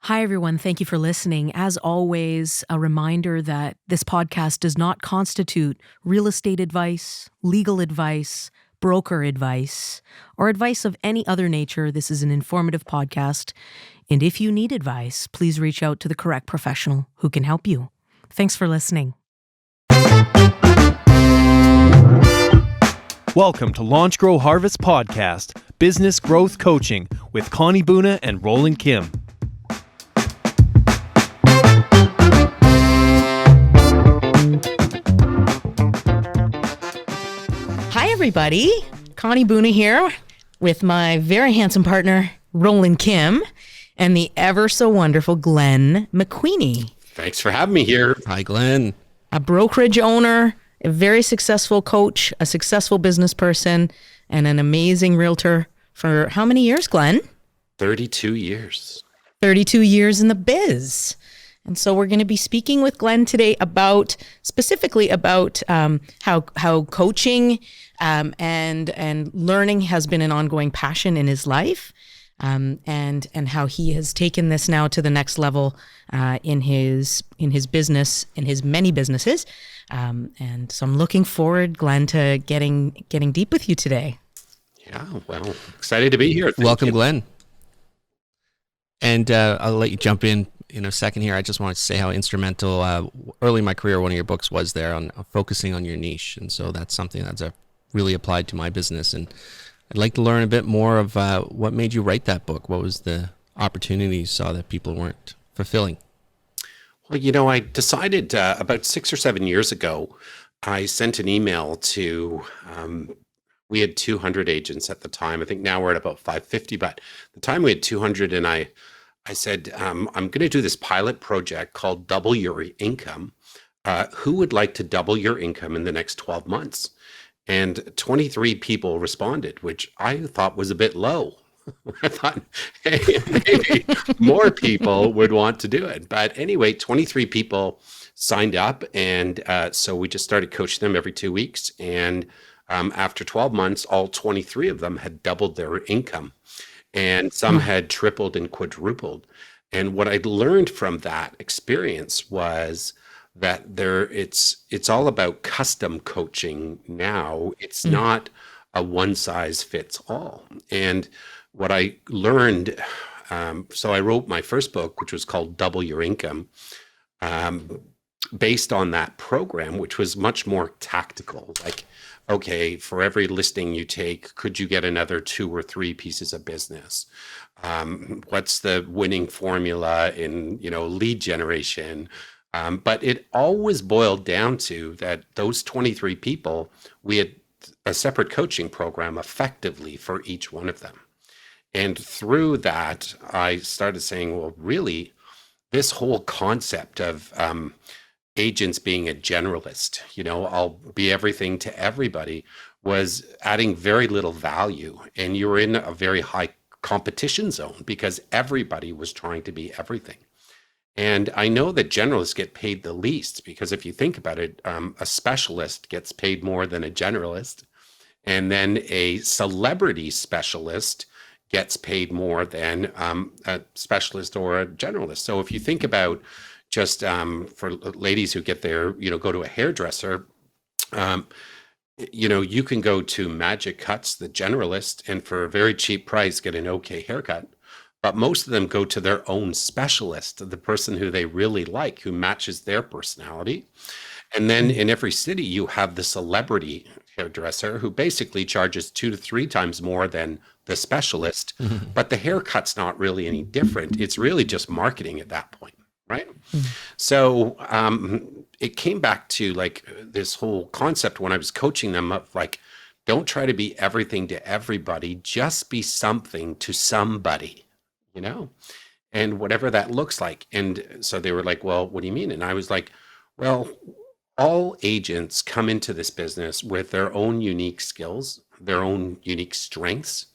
Hi, everyone. Thank you for listening. As always, a reminder that this podcast does not constitute real estate advice, legal advice, broker advice, or advice of any other nature. This is an informative podcast. And if you need advice, please reach out to the correct professional who can help you. Thanks for listening. Welcome to Launch Grow Harvest Podcast, Business Growth Coaching with Connie Boona and Roland Kim. Hi, everybody. Connie Boona here with my very handsome partner, Roland Kim, and the ever so wonderful Glenn McQueenie. Thanks for having me here. Hi, Glenn. A brokerage owner, a very successful coach, a successful business person, and an amazing realtor for how many years, Glenn? 32 years. 32 years in the biz. And so we're going to be speaking with Glenn today specifically about how coaching and learning has been an ongoing passion in his life, and how he has taken this now to the next level in his business, in his many businesses. And so I'm looking forward, Glenn, to getting deep with you today. Yeah, well, excited to be here. Welcome, Glenn. And I'll let you jump in a second here. I just wanted to say how instrumental early in my career one of your books was there on focusing on your niche. And so that's something that's really applied to my business. And I'd like to learn a bit more of what made you write that book. What was the opportunity you saw that people weren't fulfilling? Well, I decided about 6 or 7 years ago, I sent an email to, we had 200 agents at the time. I think now we're at about 550, but at the time we had 200, and I said, I'm going to do this pilot project called Double Your Income. Who would like to double your income in the next 12 months? And 23 people responded, which I thought was a bit low. I thought, hey, maybe more people would want to do it. But anyway, 23 people signed up. And so we just started coaching them every 2 weeks. And after 12 months, all 23 of them had doubled their income. And some had tripled and quadrupled. And what I learned from that experience was that it's all about custom coaching now. It's not a one size fits all. And what I learned, so I wrote my first book, which was called Double Your Income, based on that program, which was much more tactical. Like, okay, for every listing you take, could you get another 2 or 3 pieces of business? What's the winning formula in, lead generation? But it always boiled down to that those 23 people, we had a separate coaching program effectively for each one of them. And through that, I started saying, well, really, this whole concept of agents being a generalist, I'll be everything to everybody, was adding very little value. And you were in a very high competition zone because everybody was trying to be everything. And I know that generalists get paid the least because if you think about it, a specialist gets paid more than a generalist. And then a celebrity specialist gets paid more than a specialist or a generalist. So if you think about just for ladies who get their, go to a hairdresser, you can go to Magic Cuts, the generalist, and for a very cheap price, get an okay haircut. But most of them go to their own specialist, the person who they really like, who matches their personality. And then in every city, you have the celebrity hairdresser who basically charges 2 to 3 times more than the specialist. But the haircut's not really any different. It's really just marketing at that point. Right. So it came back to like this whole concept when I was coaching them of like, don't try to be everything to everybody, just be something to somebody, and whatever that looks like. And so they were like, well, what do you mean? And I was like, well, all agents come into this business with their own unique skills, their own unique strengths.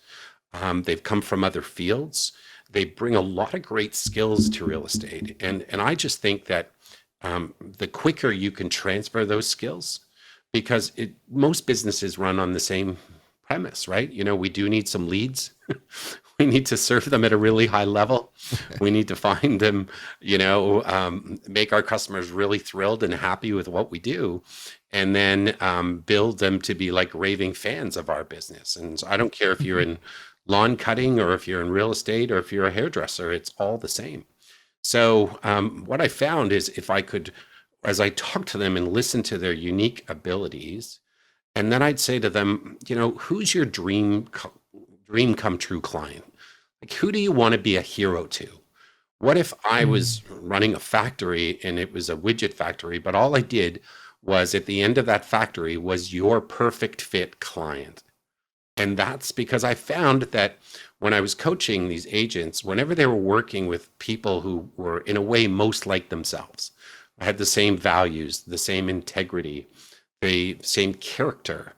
They've come from other fields. They bring a lot of great skills to real estate. And I just think that the quicker you can transfer those skills, because most businesses run on the same premise, right? We do need some leads. We need to serve them at a really high level. We need to find them, make our customers really thrilled and happy with what we do, and then build them to be like raving fans of our business. And so I don't care if you're in lawn cutting or if you're in real estate or if you're a hairdresser, it's all the same. So what I found is if I could, as I talk to them and listen to their unique abilities, and then I'd say to them, who's your dream come true client? Like, who do you want to be a hero to? What if I was running a factory and it was a widget factory, but all I did was at the end of that factory was your perfect fit client? And that's because I found that when I was coaching these agents, whenever they were working with people who were in a way most like themselves, had the same values, the same integrity, the same character.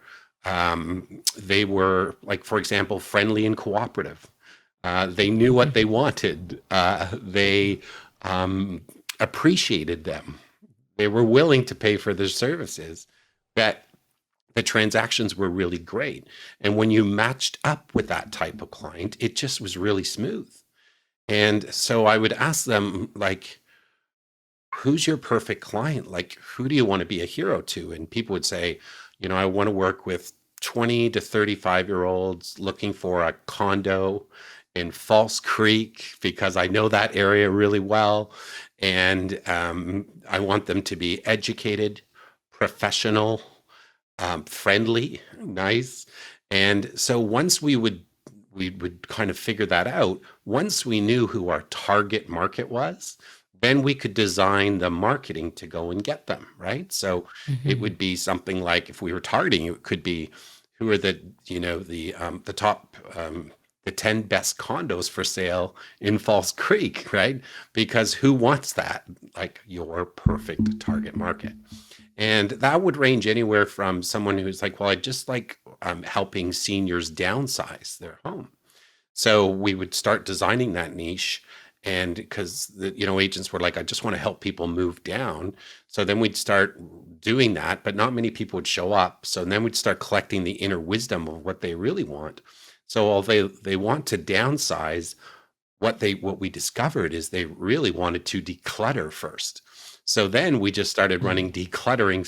They were, like, for example, friendly and cooperative. They knew what they wanted. They appreciated them. They were willing to pay for their services. That the transactions were really great. And when you matched up with that type of client, it just was really smooth. And so I would ask them, like, who's your perfect client? Like, who do you want to be a hero to? And people would say, I want to work with 20 to 35-year-olds looking for a condo in False Creek because I know that area really well. And I want them to be educated, professional, friendly, nice. And so once we would kind of figure that out, once we knew who our target market was, then we could design the marketing to go and get them, right? So it would be something like, if we were targeting, it could be, who are the top, the 10 best condos for sale in False Creek, right? Because who wants that? Like, your perfect target market. And that would range anywhere from someone who's like, well, I just like helping seniors downsize their home. So we would start designing that niche. And because agents were like, I just want to help people move down. So then we'd start doing that, but not many people would show up. So then we'd start collecting the inner wisdom of what they really want. So although they want to downsize, what we discovered is they really wanted to declutter first. So then we just started running decluttering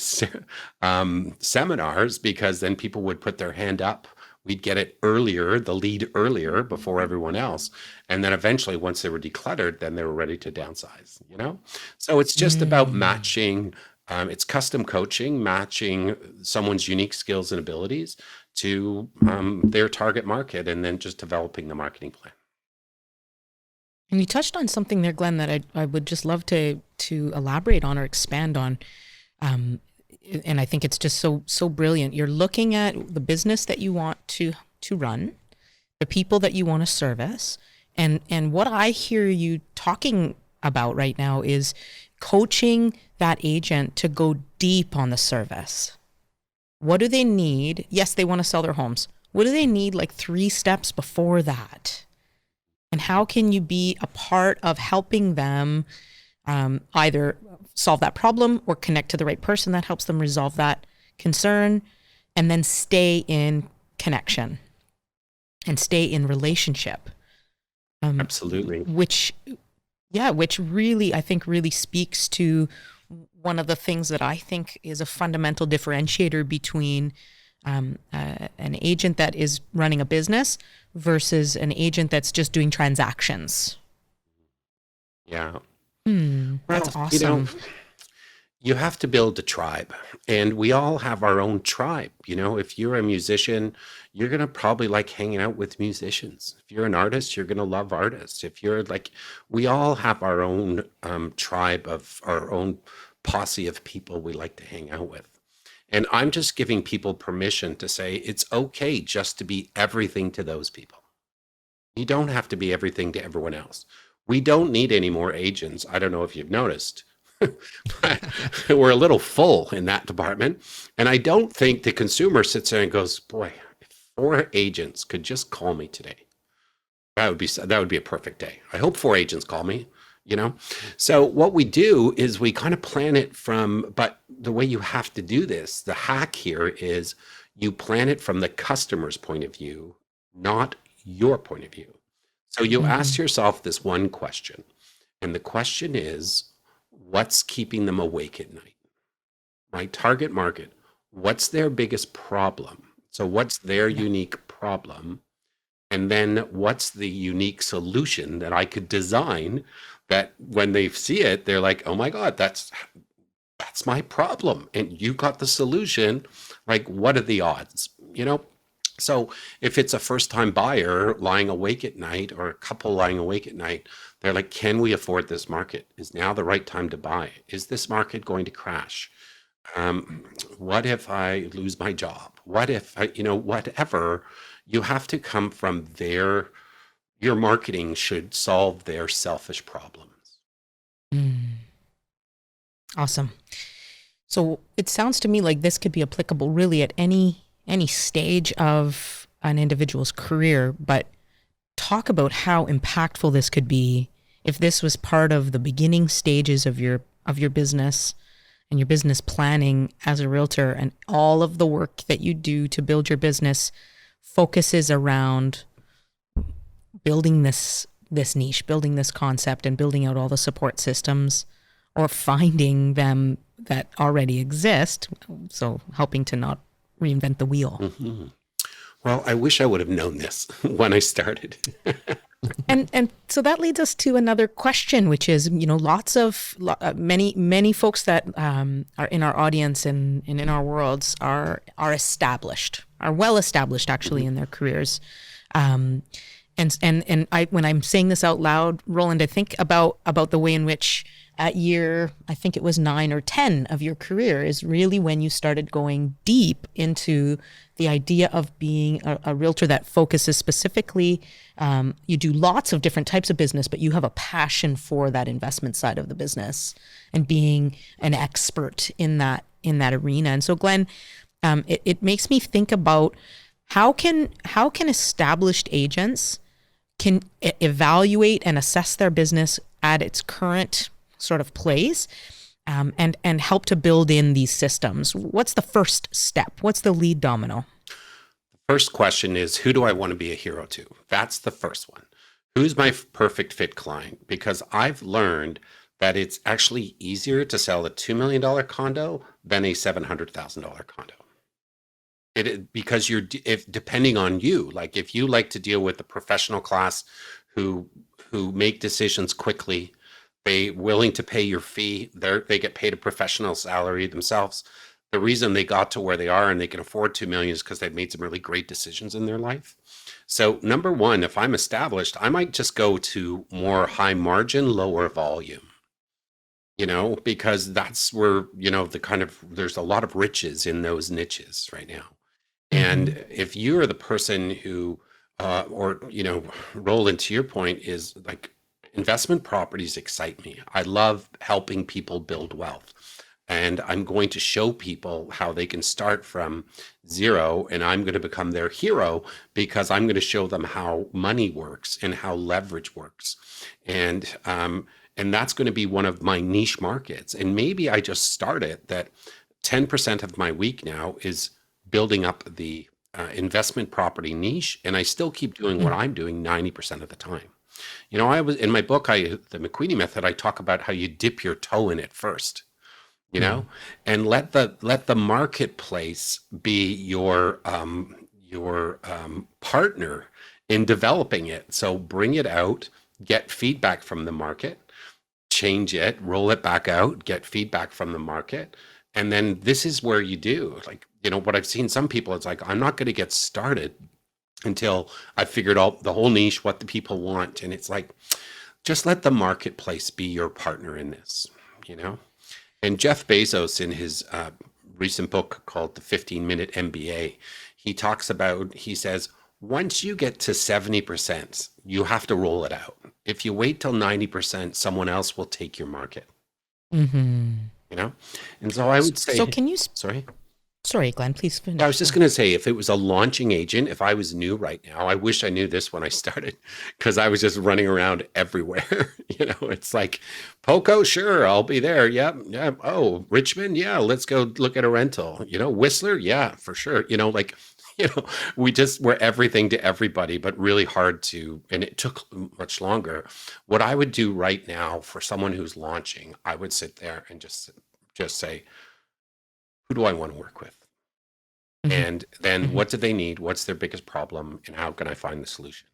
seminars, because then people would put their hand up. We'd get it earlier, the lead earlier before everyone else. And then eventually, once they were decluttered, then they were ready to downsize, So it's just about matching, it's custom coaching, matching someone's unique skills and abilities to their target market, and then just developing the marketing plan. And you touched on something there, Glenn, that I would just love to elaborate on or expand on. And I think it's just so brilliant. You're looking at the business that you want to run, the people that you want to service, and what I hear you talking about right now is coaching that agent to go deep on the service. What do they need? Yes, they want to sell their homes. What do they need, like 3 steps before that? And how can you be a part of helping them either solve that problem or connect to the right person that helps them resolve that concern, and then stay in connection and stay in relationship? Absolutely. Which really, I think, really speaks to one of the things that I think is a fundamental differentiator between an agent that is running a business versus an agent that's just doing transactions. Yeah. That's awesome. You have to build a tribe, and we all have our own tribe. If you're a musician, you're going to probably like hanging out with musicians. If you're an artist, you're going to love artists. If you're like, we all have our own tribe, of our own posse of people we like to hang out with. And I'm just giving people permission to say it's okay just to be everything to those people. You don't have to be everything to everyone else. We don't need any more agents. I don't know if you've noticed. We're a little full in that department. And I don't think the consumer sits there and goes, boy, if 4 agents could just call me today, that would be a perfect day. I hope 4 agents call me. So what we do is we kind of plan it but the way you have to do this, the hack here is you plan it from the customer's point of view, not your point of view. So you ask yourself this one question, and the question is, what's keeping them awake at night? My target market, what's their biggest problem? So what's their unique problem? And then what's the unique solution that I could design that when they see it, they're like, oh my God, that's my problem. And you got the solution. Like, what are the odds? So if it's a first time buyer lying awake at night, or a couple lying awake at night, they're like, can we afford this market? Is now the right time to buy? Is this market going to crash? What if I lose my job? What if whatever, you have to come from your marketing should solve their selfish problems. Awesome. So it sounds to me like this could be applicable really at any stage of an individual's career, but talk about how impactful this could be if this was part of the beginning stages of your business and your business planning as a realtor, and all of the work that you do to build your business focuses around building this niche, building this concept, and building out all the support systems, or finding them that already exist. So helping to not reinvent the wheel. Well, I wish I would have known this when I started. And so that leads us to another question, which is, many folks that are in our audience and in our worlds are established, are well established actually in their careers. And I, when I'm saying this out loud, Roland, I think about the way in which at year, I think it was 9 or 10 of your career is really when you started going deep into the idea of being a realtor that focuses specifically. You do lots of different types of business, but you have a passion for that investment side of the business and being an expert in that arena. And so, Glenn, it makes me think about how can established agents can evaluate and assess their business at its current sort of place, and help to build in these systems. What's the first step? What's the lead domino? The first question is, who do I want to be a hero to? That's the first one. Who's my perfect fit client? Because I've learned that it's actually easier to sell a $2 million condo than a $700,000 condo. Because if depending on you, like if you like to deal with the professional class who make decisions quickly, they willing to pay your fee. They get paid a professional salary themselves. The reason they got to where they are and they can afford $2 million is because they've made some really great decisions in their life. So number one, if I'm established, I might just go to more high margin, lower volume, because that's where, there's a lot of riches in those niches right now. And if you're the person who, Roland, to your point, is like, investment properties excite me. I love helping people build wealth. And I'm going to show people how they can start from zero, and I'm going to become their hero because I'm going to show them how money works and how leverage works. And that's going to be one of my niche markets. And maybe I just started that 10% of my week now is building up the investment property niche, and I still keep doing what I'm doing 90% of the time. I was in my book, the McQueenie method, I talk about how you dip your toe in it first, and let the marketplace be your partner in developing it. So bring it out, get feedback from the market, change it, roll it back out, get feedback from the market. And then this is where you do what I've seen some people, it's like, I'm not going to get started until I figured out the whole niche, what the people want. And it's like, just let the marketplace be your partner in this, And Jeff Bezos, in his recent book called The 15-Minute MBA, he says, once you get to 70%, you have to roll it out. If you wait till 90%, someone else will take your market. And so I would say, so can you, Sorry, Glenn, please finish. I was just going to say, if it was a launching agent, if I was new right now, I wish I knew this when I started, because I was just running around everywhere. It's like, Poco, sure, I'll be there. Yeah. Oh, Richmond, yeah, let's go look at a rental. Whistler, yeah, for sure. We just were everything to everybody, but really hard to, and it took much longer. What I would do right now for someone who's launching, I would sit there and just say, who do I want to work with? Mhm. And then Mhm. what do they need? What's their biggest problem? And how can I find the solution?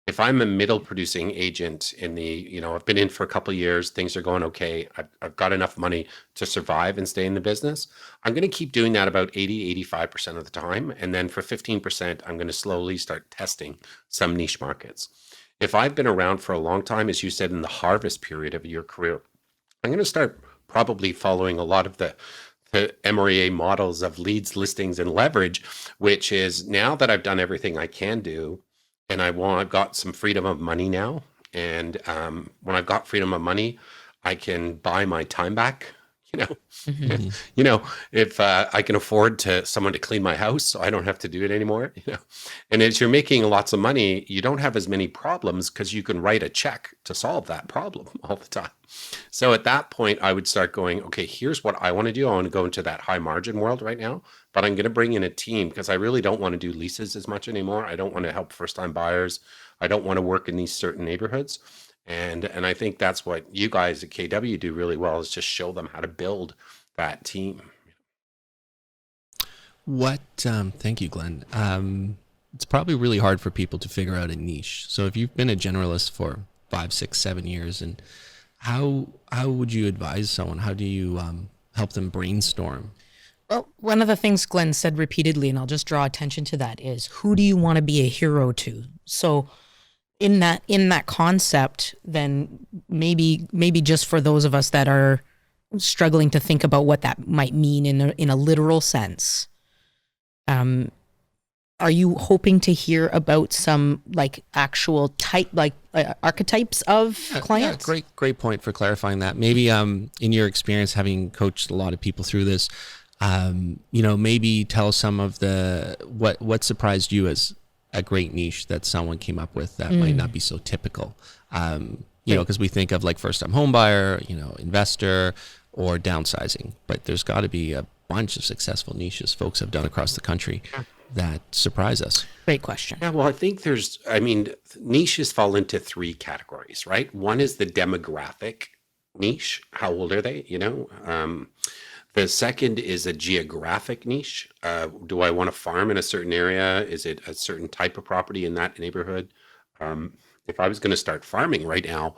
If I'm a middle producing agent I've been in for a couple of years, things are going okay. I've got enough money to survive and stay in the business. I'm going to keep doing that about 85% of the time. And then for 15%, I'm going to slowly start testing some niche markets. If I've been around for a long time, as you said, in the harvest period of your career, I'm going to start probably following a lot of the MREA models of leads, listings, and leverage, which is now that I've done everything I can do, and I've got some freedom of money now. And when I've got freedom of money, I can buy my time back. You know, Mhm. Mhm. you know, if I can afford someone to clean my house, so I don't have to do it anymore. And as you're making lots of money, you don't have as many problems because you can write a check to solve that problem all the time. So at that point, I would start going, okay, here's what I want to do. I want to go into that high margin world right now, but I'm going to bring in a team because I really don't want to do leases as much anymore. I don't want to help first time buyers. I don't want to work in these certain neighborhoods. And I think that's what you guys at KW do really well, is just show them how to build that team. Thank you, Glenn. It's probably really hard for people to figure out a niche. So if you've been a generalist for 5, 6, 7 years, and how would you advise someone? How do you help them brainstorm? Well, one of the things Glenn said repeatedly, and I'll just draw attention to that, is who do you want to be a hero to? So in that concept, then maybe just for those of us that are struggling to think about what that might mean in a literal sense, are you hoping to hear about some like actual type, like archetypes of clients? Yeah, great point for clarifying that. Maybe in your experience, having coached a lot of people through this, maybe tell some of what surprised you as a great niche that someone came up with that might not be so typical. Because we think of like first time home buyer, investor, or downsizing, but there's got to be a bunch of successful niches folks have done across the country that surprise us. Great question. Yeah, well, I think niches fall into three categories, right? One is the demographic niche. How old are they? The second is a geographic niche. Do I want to farm in a certain area? Is it a certain type of property in that neighborhood? If I was going to start farming right now,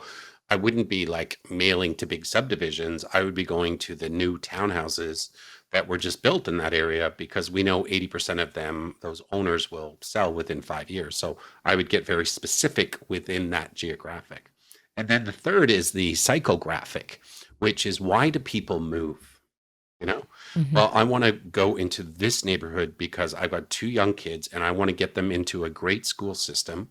I wouldn't be like mailing to big subdivisions. I would be going to the new townhouses that were just built in that area because we know 80% of them, those owners will sell within 5 years. So I would get very specific within that geographic. And then the third is the psychographic, which is why do people move? Well, I want to go into this neighborhood because I've got two young kids and I want to get them into a great school system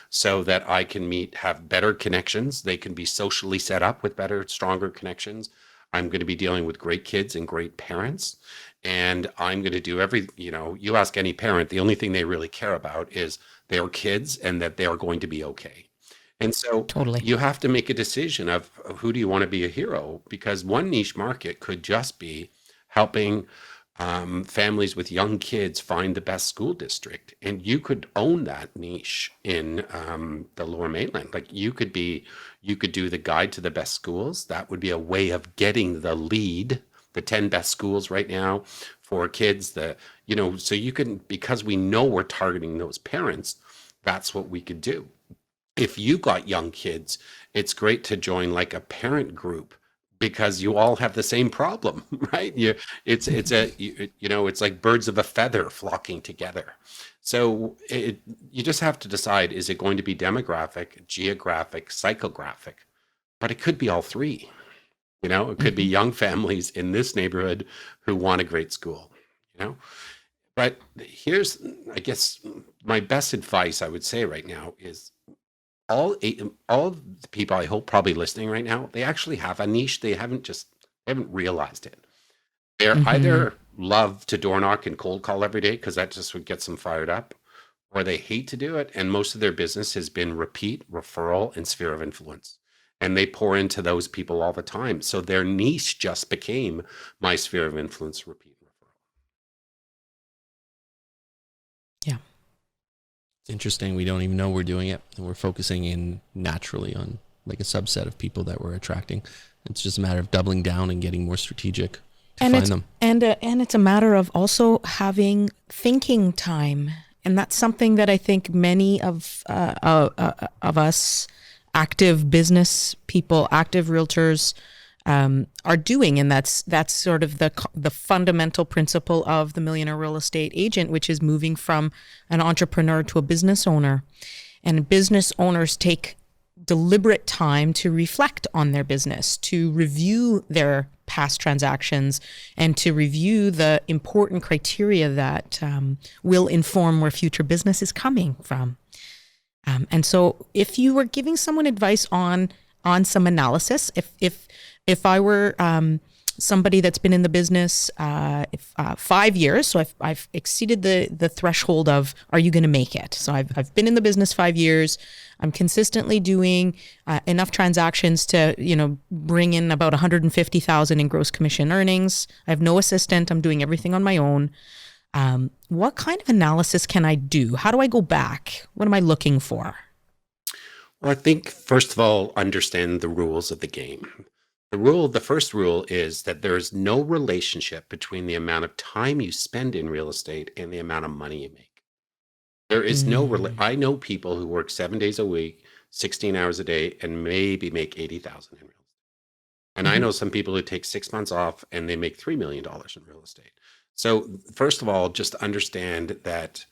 so that I can have better connections. They can be socially set up with better, stronger connections. I'm going to be dealing with great kids and great parents. And I'm going to do you ask any parent, the only thing they really care about is their kids and that they are going to be okay. And so Totally. you have to make a decision of who do you want to be a hero? Because one niche market could just be helping families with young kids find the best school district. And you could own that niche in the Lower Mainland. Like you could do the guide to the best schools. That would be a way of getting the lead, the 10 best schools right now for kids. So you can, because we know we're targeting those parents, that's what we could do. If you got young kids, it's great to join like a parent group because you all have the same problem, right? It's like birds of a feather flocking together. So you just have to decide, is it going to be demographic, geographic, psychographic? But it could be all three. It could be young families in this neighborhood who want a great school, But here's, I guess, my best advice I would say right now is all of the people I hope probably listening right now, they actually have a niche. They haven't realized it. They're either love to door knock and cold call every day because that just would get them fired up, or they hate to do it. And most of their business has been repeat, referral, and sphere of influence. And they pour into those people all the time. So their niche just became my sphere of influence, repeat. It's interesting. We don't even know we're doing it, and we're focusing in naturally on like a subset of people that we're attracting. It's just a matter of doubling down and getting more strategic to find them. And it's a matter of also having thinking time, and that's something that I think many of us active business people, active realtors, are doing, and that's sort of the fundamental principle of the Millionaire Real Estate Agent, which is moving from an entrepreneur to a business owner. And business owners take deliberate time to reflect on their business, to review their past transactions, and to review the important criteria that will inform where future business is coming from. And so if you were giving someone advice on some analysis, if I were somebody that's been in the business 5 years, so I've exceeded the threshold of, are you going to make it? So I've been in the business 5 years. I'm consistently doing enough transactions to bring in about $150,000 in gross commission earnings. I have no assistant. I'm doing everything on my own. What kind of analysis can I do? How do I go back? What am I looking for? Well, I think, first of all, understand the rules of the game. The first rule is that there is no relationship between the amount of time you spend in real estate and the amount of money you make. There is I know people who work 7 days a week, 16 hours a day, and maybe make $80,000 in real estate. And I know some people who take 6 months off and they make $3 million in real estate. So first of all, just understand that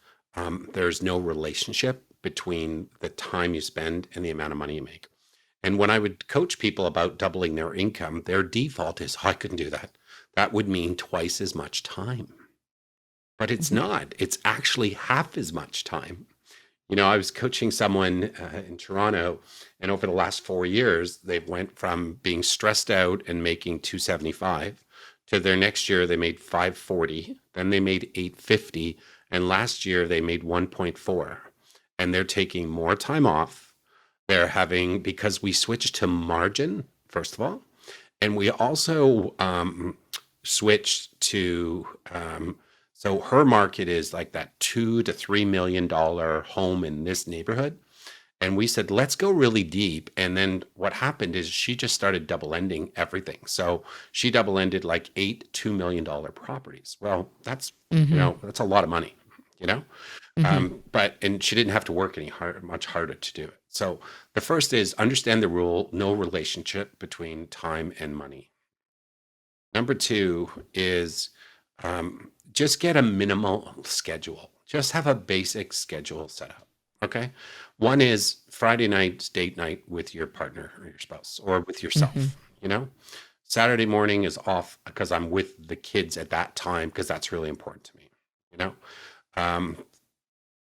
there's no relationship between the time you spend and the amount of money you make. And when I would coach people about doubling their income, their default is, I couldn't do that. That would mean twice as much time. But it's not. It's actually half as much time. I was coaching someone in Toronto, and over the last 4 years, they went from being stressed out and making $275 to their next year, they made $540, then they made $850, and last year they made $1.4. And they're taking more time off. They're having, because we switched to margin, first of all, and we also switched to, so her market is like that $2 to $3 million home in this neighborhood. And we said, let's go really deep. And then what happened is she just started double ending everything. So she double ended like 8 $2 million properties. Well, that's, that's a lot of money, and she didn't have to work much harder to do it. So the first is understand the rule, no relationship between time and money. Number two is just get a minimal schedule. Just have a basic schedule set up. Okay. One is Friday night's date night with your partner or your spouse or with yourself, Saturday morning is off because I'm with the kids at that time because that's really important to me,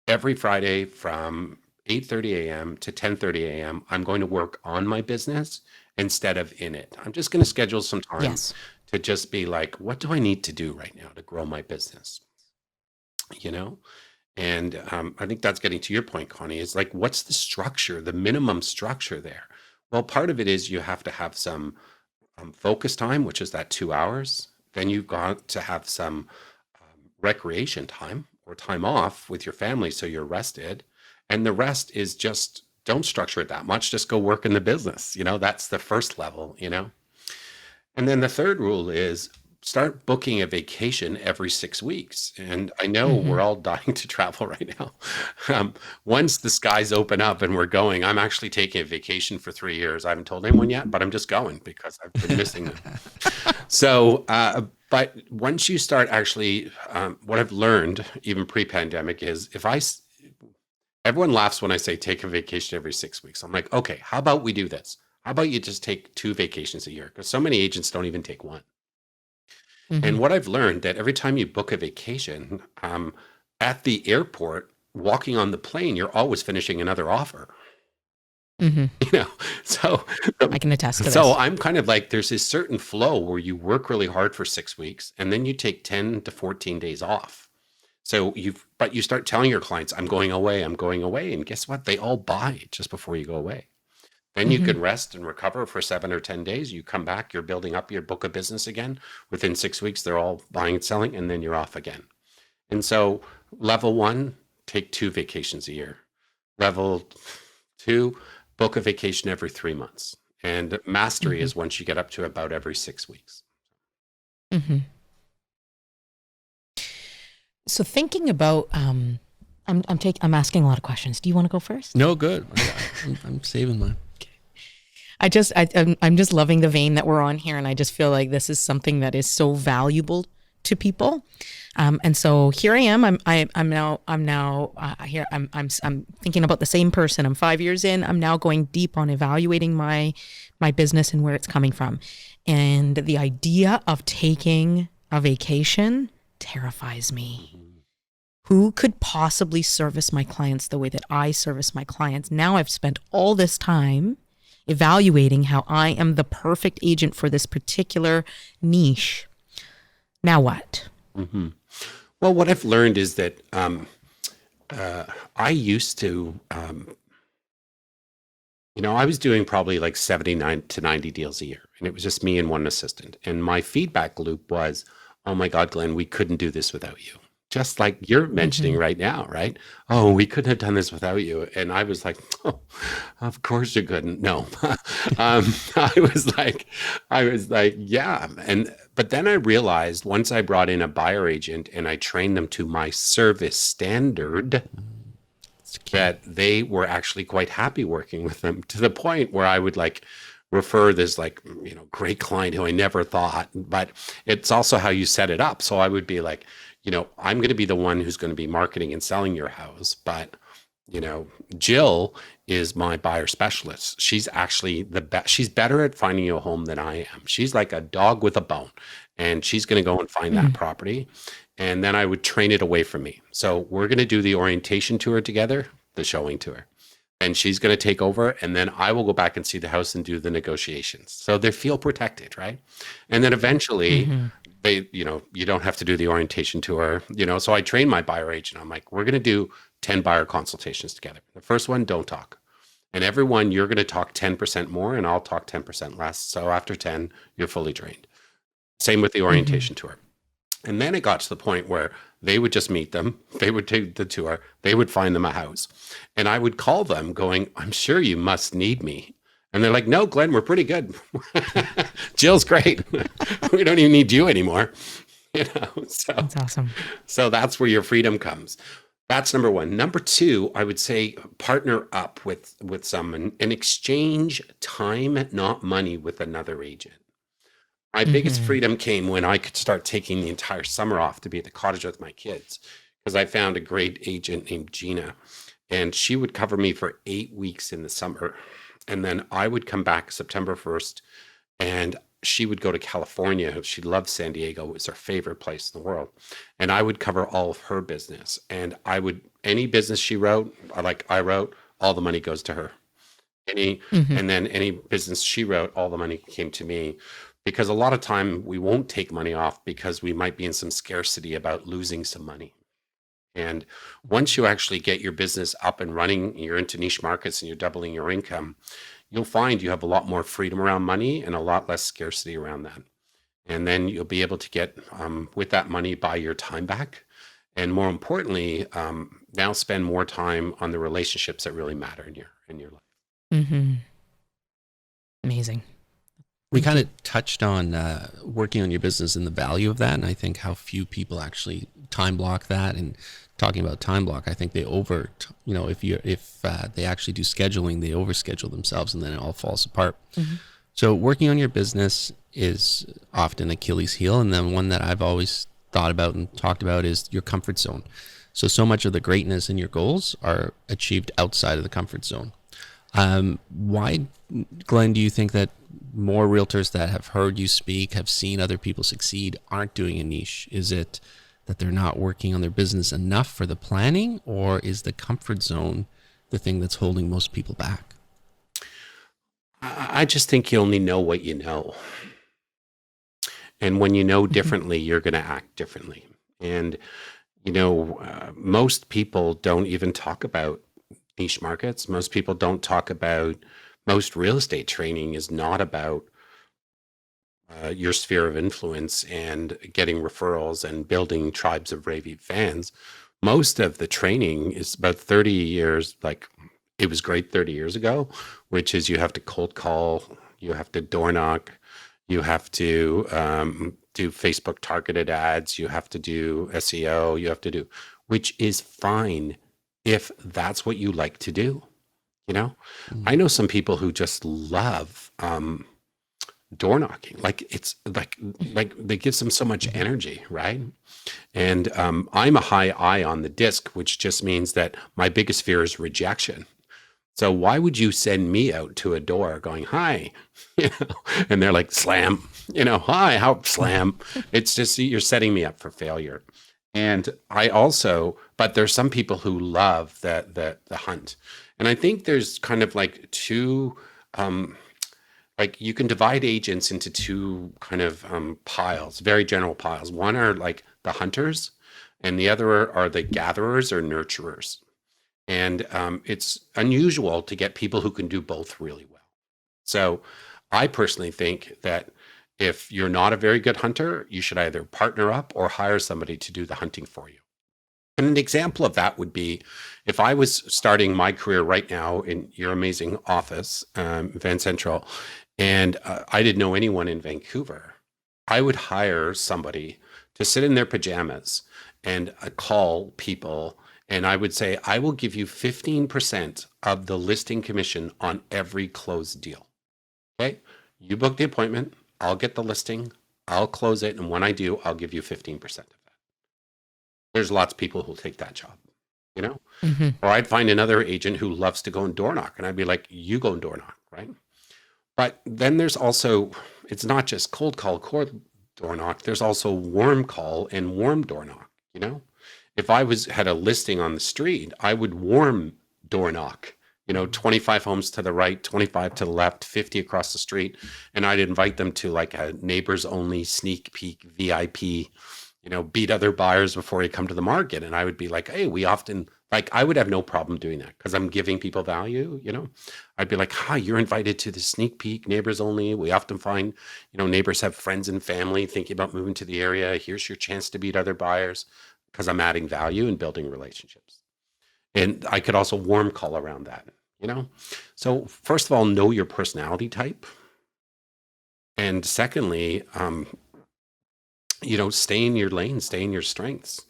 every Friday from 8:30 a.m. to 10:30 a.m., I'm going to work on my business instead of in it. I'm just going to schedule some time to just be like, what do I need to do right now to grow my business? And I think that's getting to your point, Connie, is like, what's the structure, the minimum structure there? Well, part of it is you have to have some focus time, which is that 2 hours. Then you've got to have some recreation time or time off with your family so you're rested. And the rest is just don't structure it that much. Just go work in the business. That's the first level, And then the third rule is start booking a vacation every 6 weeks. And I know we're all dying to travel right now. Once the skies open up and we're going, I'm actually taking a vacation for 3 years. I haven't told anyone yet, but I'm just going because I've been missing them. So, but once you start actually, what I've learned even pre-pandemic is everyone laughs when I say take a vacation every 6 weeks. I'm like, okay, how about we do this? How about you just take 2 vacations a year? Because so many agents don't even take one. And what I've learned that every time you book a vacation at the airport, walking on the plane, you're always finishing another offer. So I can attest to this. So I'm kind of like, there's this certain flow where you work really hard for 6 weeks and then you take 10 to 14 days off. So you start telling your clients, I'm going away. And guess what? They all buy just before you go away. Then you can rest and recover for 7 or 10 days. You come back, you're building up your book of business again. Within 6 weeks, they're all buying and selling, and then you're off again. And so level 1, take 2 vacations a year. Level 2, book a vacation every 3 months. And mastery is once you get up to about every 6 weeks. Mm-hmm. So thinking about, I'm asking a lot of questions. Do you want to go first? No, good. I'm saving mine. I'm just loving the vein that we're on here, and I just feel like this is something that is so valuable to people. And so here I am. I'm now here. I'm thinking about the same person. I'm 5 years in. I'm now going deep on evaluating my business and where it's coming from. And the idea of taking a vacation terrifies me. Who could possibly service my clients the way that I service my clients? Now I've spent all this time evaluating how I am the perfect agent for this particular niche. Now what? Mm-hmm. Well, what I've learned is that I used to, I was doing probably like 79 to 90 deals a year, and it was just me and one assistant. And my feedback loop was, oh my God, Glenn, we couldn't do this without you. Just like you're mentioning right now, right? Oh, we couldn't have done this without you. And I was like, oh, of course you couldn't. No. I was like, yeah. But then I realized once I brought in a buyer agent and I trained them to my service standard, that they were actually quite happy working with them, to the point where I would like refer this great client who I never thought, but it's also how you set it up. So I would be like, I'm going to be the one who's going to be marketing and selling your house, but Jill is my buyer specialist. She's actually the best. She's better at finding you a home than I am. She's like a dog with a bone, and she's going to go and find that property. And then I would train it away from me. So we're going to do the orientation tour together, the showing tour, and she's going to take over. And then I will go back and see the house and do the negotiations. So they feel protected, right? And then eventually they, you don't have to do the orientation tour, so I train my buyer agent. I'm like, we're going to do 10 buyer consultations together. The first one, don't talk. And everyone, you're going to talk 10% more and I'll talk 10% less. So after 10, you're fully trained. Same with the orientation tour. And then it got to the point where they would just meet them. They would take the tour. They would find them a house. And I would call them going, I'm sure you must need me. And they're like, no, Glenn, we're pretty good. Jill's great. We don't even need you anymore. So That's awesome. So that's where your freedom comes. That's number one. Number two, I would say partner up with someone and exchange time, not money, with another agent. My biggest freedom came when I could start taking the entire summer off to be at the cottage with my kids, because I found a great agent named Gina, and she would cover me for 8 weeks in the summer. And then I would come back September 1st, and she would go to California. She loved San Diego. It was her favorite place in the world. And I would cover all of her business. And any business she wrote, I wrote, all the money goes to her. And then any business she wrote, all the money came to me. Because a lot of time we won't take money off because we might be in some scarcity about losing some money. And once you actually get your business up and running, you're into niche markets and you're doubling your income, you'll find you have a lot more freedom around money and a lot less scarcity around that. And then you'll be able to get, with that money, buy your time back. And more importantly, now spend more time on the relationships that really matter in your life. Amazing. We kind of touched on working on your business and the value of that, and I think how few people actually time block that. And talking about time block, I think they if they actually do scheduling, they overschedule themselves, and then it all falls apart. So working on your business is often Achilles' heel, and then one that I've always thought about and talked about is your comfort zone. So much of the greatness in your goals are achieved outside of the comfort zone. Why, Glenn, do you think that more realtors that have heard you speak, have seen other people succeed, aren't doing a niche? Is it that they're not working on their business enough for the planning, or is the comfort zone the thing that's holding most people back? I just think you only know what you know. And when you know differently, you're going to act differently. And, most people don't even talk about niche markets. Most people don't talk about, most real estate training is not about your sphere of influence and getting referrals and building tribes of raving fans. Most of the training is about 30 years, like it was great 30 years ago, which is you have to cold call, you have to door knock, you have to do Facebook targeted ads, you have to do SEO, you have to do, which is fine if that's what you like to do. You know, I know some people who just love door knocking. Like it's like they gives them so much energy, right? And I'm a high I on the disc, which just means that my biggest fear is rejection. So why would you send me out to a door going, hi, you know, and they're like, slam, you know, hi, how slam. It's just, you're setting me up for failure. And I also, but there's some people who love the hunt. And I think there's kind of like two, like you can divide agents into two kind of piles, very general piles. One are like the hunters, and the other are the gatherers or nurturers. And it's unusual to get people who can do both really well. So I personally think that if you're not a very good hunter, you should either partner up or hire somebody to do the hunting for you. And an example of that would be if I was starting my career right now in your amazing office, Van Central, and I didn't know anyone in Vancouver, I would hire somebody to sit in their pajamas and call people. And I would say, I will give you 15% of the listing commission on every closed deal. Okay. You book the appointment. I'll get the listing. I'll close it. And when I do, I'll give you 15% of that. There's lots of people who'll take that job, you know, or I'd find another agent who loves to go and door knock. And I'd be like, you go and door knock. Right. But then there's also, it's not just cold call, cold door knock. There's also warm call and warm door knock, you know. If I had a listing on the street, I would warm door knock, you know, 25 homes to the right, 25 to the left, 50 across the street. And I'd invite them to like a neighbors only sneak peek VIP, you know, beat other buyers before you come to the market. And I would be like, hey, we often, like, I would have no problem doing that because I'm giving people value, you know. I'd be like, hi, you're invited to the sneak peek, neighbors only. We often find, you know, neighbors have friends and family thinking about moving to the area. Here's your chance to beat other buyers, because I'm adding value and building relationships. And I could also warm call around that, you know? So first of all, know your personality type. And secondly, you know, stay in your lane, stay in your strengths,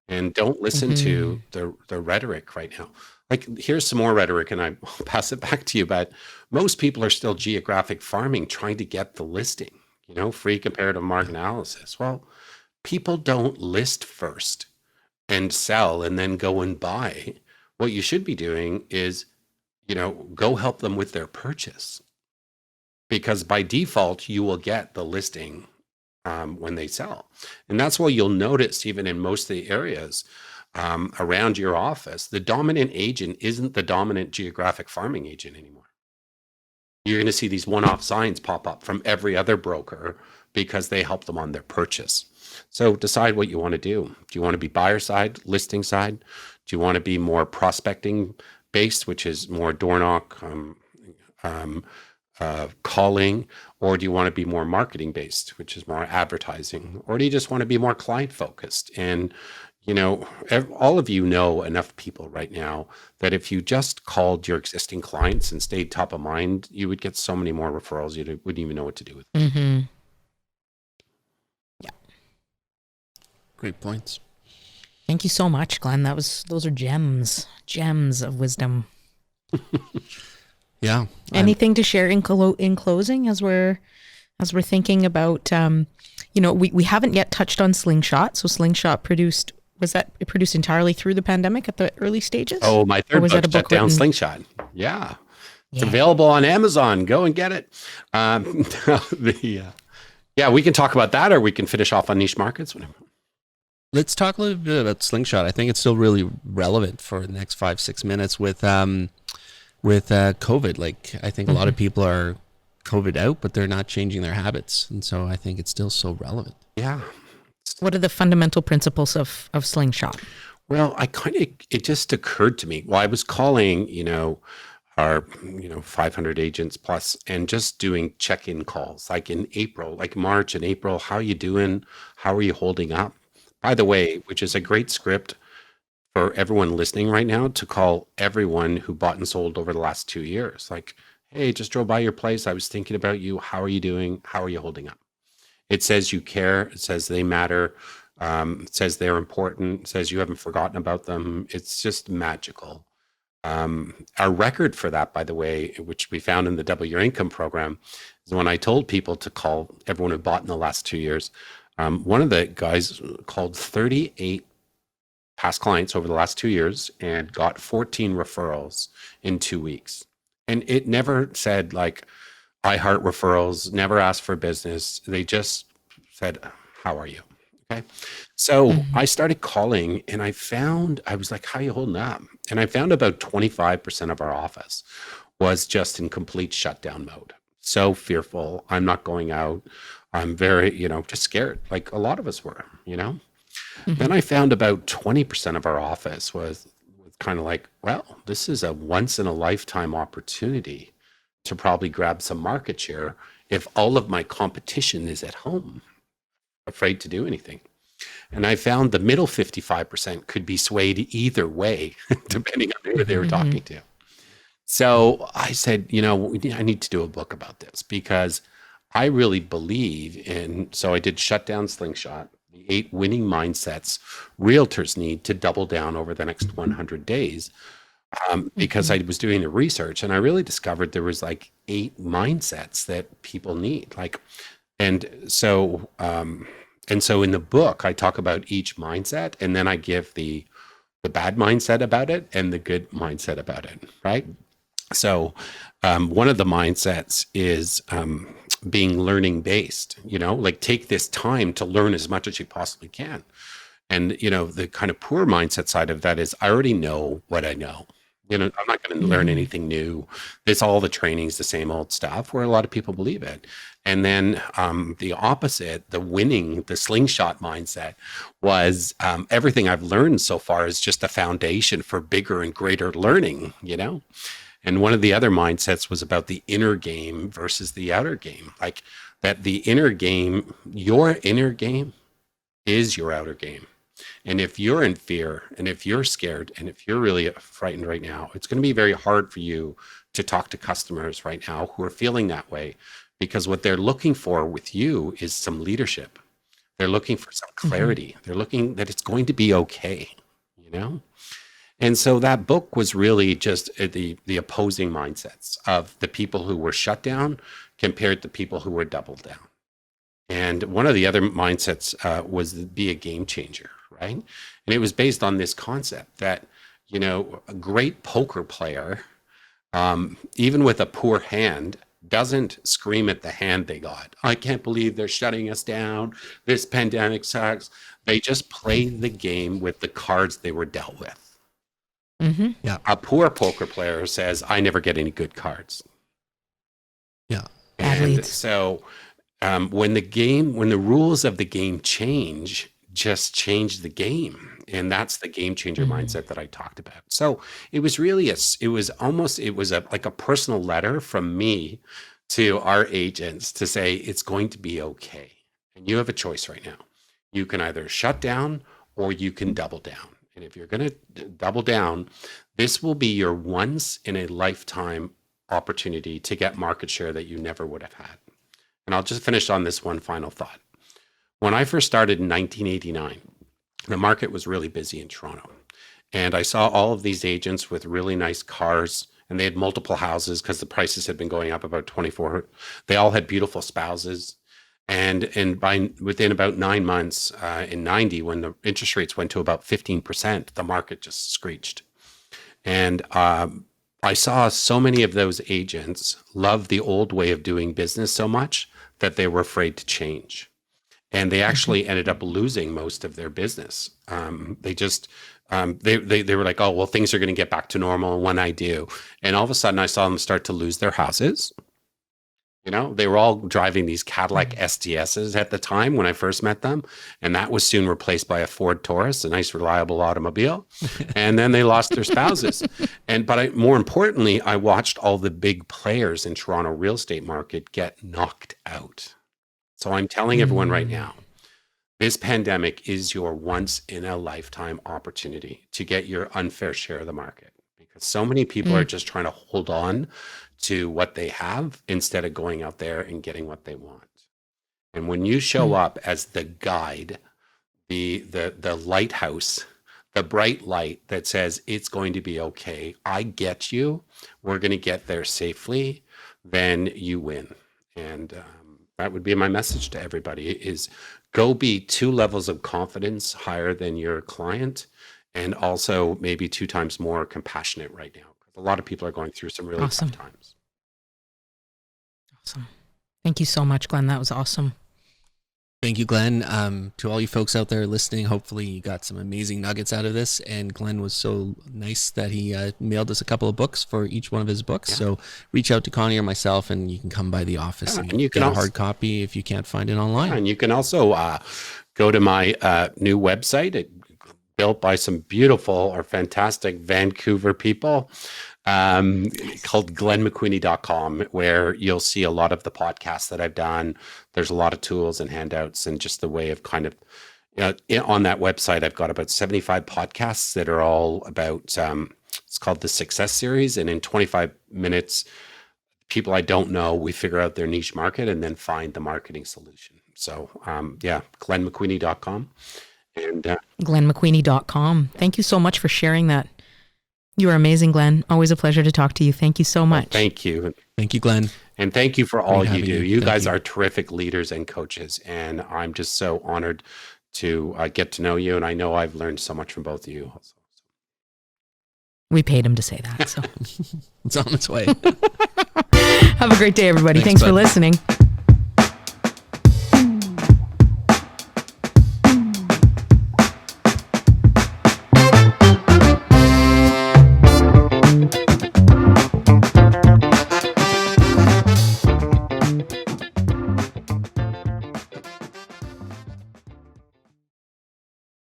and don't listen to the rhetoric right now. Like, here's some more rhetoric, and I'll pass it back to you, but most people are still geographic farming, trying to get the listing, you know, free comparative market analysis. Well, people don't list first and sell and then go and buy. What you should be doing is, you know, go help them with their purchase, because by default, you will get the listing when they sell. And that's why you'll notice, even in most of the areas around your office, the dominant agent isn't the dominant geographic farming agent anymore. You're going to see these one-off signs pop up from every other broker because they help them on their purchase. So decide what you want to do. Do you want to be buyer side, listing side? Do you want to be more prospecting based, which is more door knock, calling, or do you want to be more marketing based, which is more advertising, or do you just want to be more client focused? And, you know, all of you know enough people right now that if you just called your existing clients and stayed top of mind, you would get so many more referrals you wouldn't even know what to do with them. Great points. Thank you so much, Glenn. Those are gems of wisdom. Yeah. Anything to share in closing as we're thinking about, you know, we haven't yet touched on Slingshot. So Slingshot was that produced entirely through the pandemic at the early stages? Oh, my third book, Shut Down Slingshot. Yeah. It's available on Amazon. Go and get it. Yeah, we can talk about that, or we can finish off on niche markets. Whatever. Let's talk a little bit about Slingshot. I think it's still really relevant for the next 5-6 minutes with COVID. Like, I think a lot of people are COVID out, but they're not changing their habits. And so I think it's still so relevant. Yeah. What are the fundamental principles of Slingshot? Well, it just occurred to me. Well, I was calling, you know, our, 500 agents plus, and just doing check-in calls, like in April, like March and April. How are you doing? How are you holding up? By the way, which is a great script for everyone listening right now to call everyone who bought and sold over the last 2 years. Like, hey, just drove by your place. I was thinking about you. How are you doing? How are you holding up? It says you care. It says they matter. It says they're important. It says you haven't forgotten about them. It's just magical. Our record for that, by the way, which we found in the Double Your Income program, is when I told people to call everyone who bought in the last 2 years. One of the guys called 38 past clients over the last 2 years and got 14 referrals in 2 weeks. And it never said like, I heart referrals, never asked for business. They just said, how are you? Okay. So I started calling and I was like, how are you holding up? And I found about 25% of our office was just in complete shutdown mode. So fearful. I'm not going out. I'm very, just scared. Like a lot of us were, Then I found about 20% of our office was kind of like, well, this is a once in a lifetime opportunity to probably grab some market share if all of my competition is at home, afraid to do anything. And I found the middle 55% could be swayed either way, depending on who they were talking to. So I said, I need to do a book about this because I really believe in, so I did Shutdown Slingshot, the 8 winning mindsets realtors need to double down over the next 100 days. Because I was doing the research and I really discovered there was like 8 mindsets that people need. And so in the book, I talk about each mindset and then I give the bad mindset about it and the good mindset about it, right? So one of the mindsets is being learning based, like take this time to learn as much as you possibly can. And, the kind of poor mindset side of that is I already know what I know. I'm not going to learn anything new. It's all the trainings, the same old stuff where a lot of people believe it. And then the opposite, the slingshot mindset was everything I've learned so far is just a foundation for bigger and greater learning, And one of the other mindsets was about the inner game versus the outer game. Like that the inner game, your inner game is your outer game. And if you're in fear and if you're scared and if you're really frightened right now, it's going to be very hard for you to talk to customers right now who are feeling that way, because what they're looking for with you is some leadership. They're looking for some clarity. They're looking that it's going to be okay, And so that book was really just the opposing mindsets of the people who were shut down compared to people who were doubled down. And one of the other mindsets was be a game changer, right? And it was based on this concept that, a great poker player, even with a poor hand, doesn't scream at the hand they got. I can't believe they're shutting us down. This pandemic sucks. They just play the game with the cards they were dealt with. Yeah. A poor poker player says, I never get any good cards. Yeah. And so when the rules of the game change, just change the game. And that's the game changer mindset that I talked about. So it was really like a personal letter from me to our agents to say, it's going to be okay. And you have a choice right now. You can either shut down or you can double down. And if you're going to double down, this will be your once in a lifetime opportunity to get market share that you never would have had. And I'll just finish on this one final thought. When I first started in 1989, the market was really busy in Toronto. And I saw all of these agents with really nice cars, and they had multiple houses because the prices had been going up about 24. They all had beautiful spouses. And within about 9 months in 90, when the interest rates went to about 15%, the market just screeched. And I saw so many of those agents love the old way of doing business so much that they were afraid to change. And they actually ended up losing most of their business. They were like, oh, well, things are going to get back to normal when I do. And all of a sudden I saw them start to lose their houses. They were all driving these Cadillac STSs at the time when I first met them. And that was soon replaced by a Ford Taurus, a nice, reliable automobile. And then they lost their spouses. But more importantly, I watched all the big players in Toronto real estate market get knocked out. So I'm telling everyone right now, This pandemic is your once in a lifetime opportunity to get your unfair share of the market, because so many people are just trying to hold on to what they have instead of going out there and getting what they want. And when you show up as the guide, the lighthouse, the bright light that says it's going to be okay, I get you, we're going to get there safely, then you win. And that would be my message to everybody is go be 2 levels of confidence higher than your client, and also maybe 2 times more compassionate right now, because a lot of people are going through some really Awesome. tough times. Awesome. Thank you so much, Glenn. That was awesome. Thank you, Glenn. To all you folks out there listening, hopefully you got some amazing nuggets out of this. And Glenn was so nice that he mailed us a couple of books for each one of his books. Yeah. So reach out to Connie or myself, and you can come by the office and and you can get a also- hard copy if you can't find it online. And you can also go to my new website, built by some beautiful or fantastic Vancouver people, called glennmcqueeney.com, where you'll see a lot of the podcasts that I've done. There's a lot of tools and handouts, and just the way of kind of, on that website, I've got about 75 podcasts that are all about, it's called the Success Series. And in 25 minutes, people I don't know, we figure out their niche market and then find the marketing solution. So glennmcqueeney.com. And GlennMcQueenie.com. Thank you so much for sharing that. You are amazing, Glenn. Always a pleasure to talk to you. Thank you so much. thank you. Thank you, Glenn. And thank you for all Great you having do. you. You Thank guys you. are terrific leaders and coaches. And I'm just so honored to get to know you. And I know I've learned so much from both of you also. We paid him to say that. So It's on its way. have a great day, everybody. Thanks, Thanks for bud. listening.